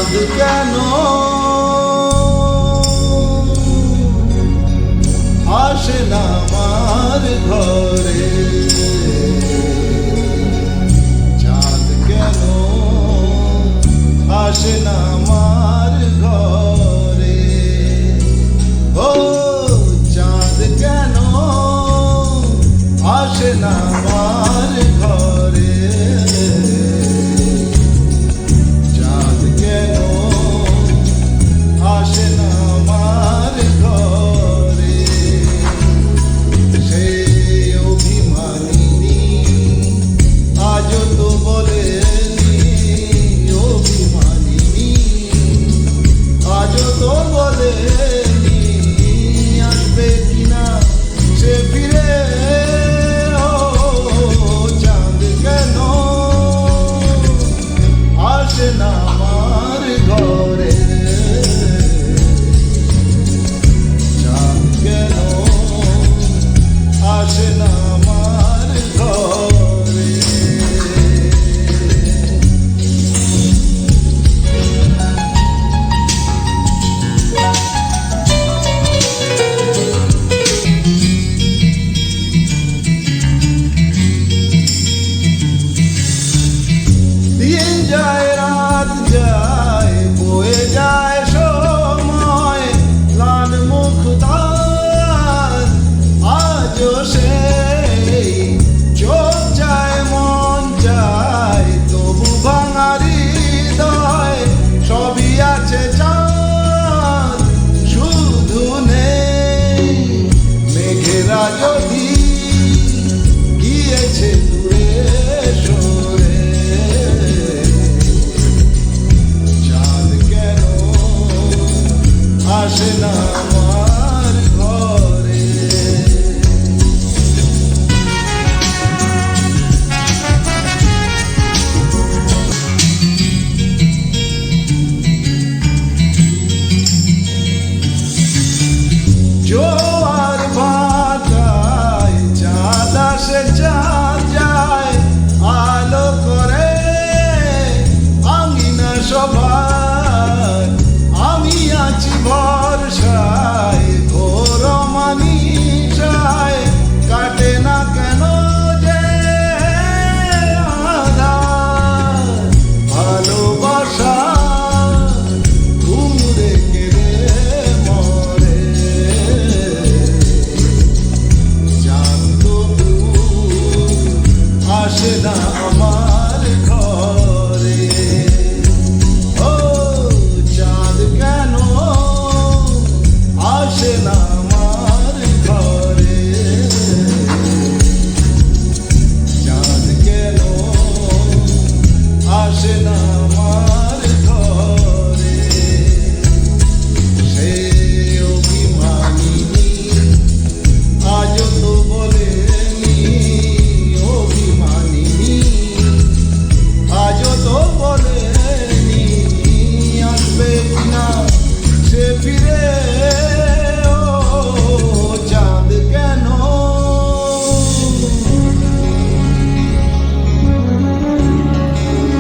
চাঁদ কেন আসে না আমার ঘরে, চাঁদ কেন আসে না আমার ঘরে, ও চাঁদ কেন আসে না আমার ঘরে, চাঁদ কেন আসে না আমার ঘরে, সে অভিমানিনী আজও তো বলেনি, অভিমানিনী আজও তো বলেনি আসবে কিনা সে ফিরে, ও চাঁদ কেন আসে না আমার ঘরে, চাঁদ কেন আসে না আমার ঘরে। দিন যায়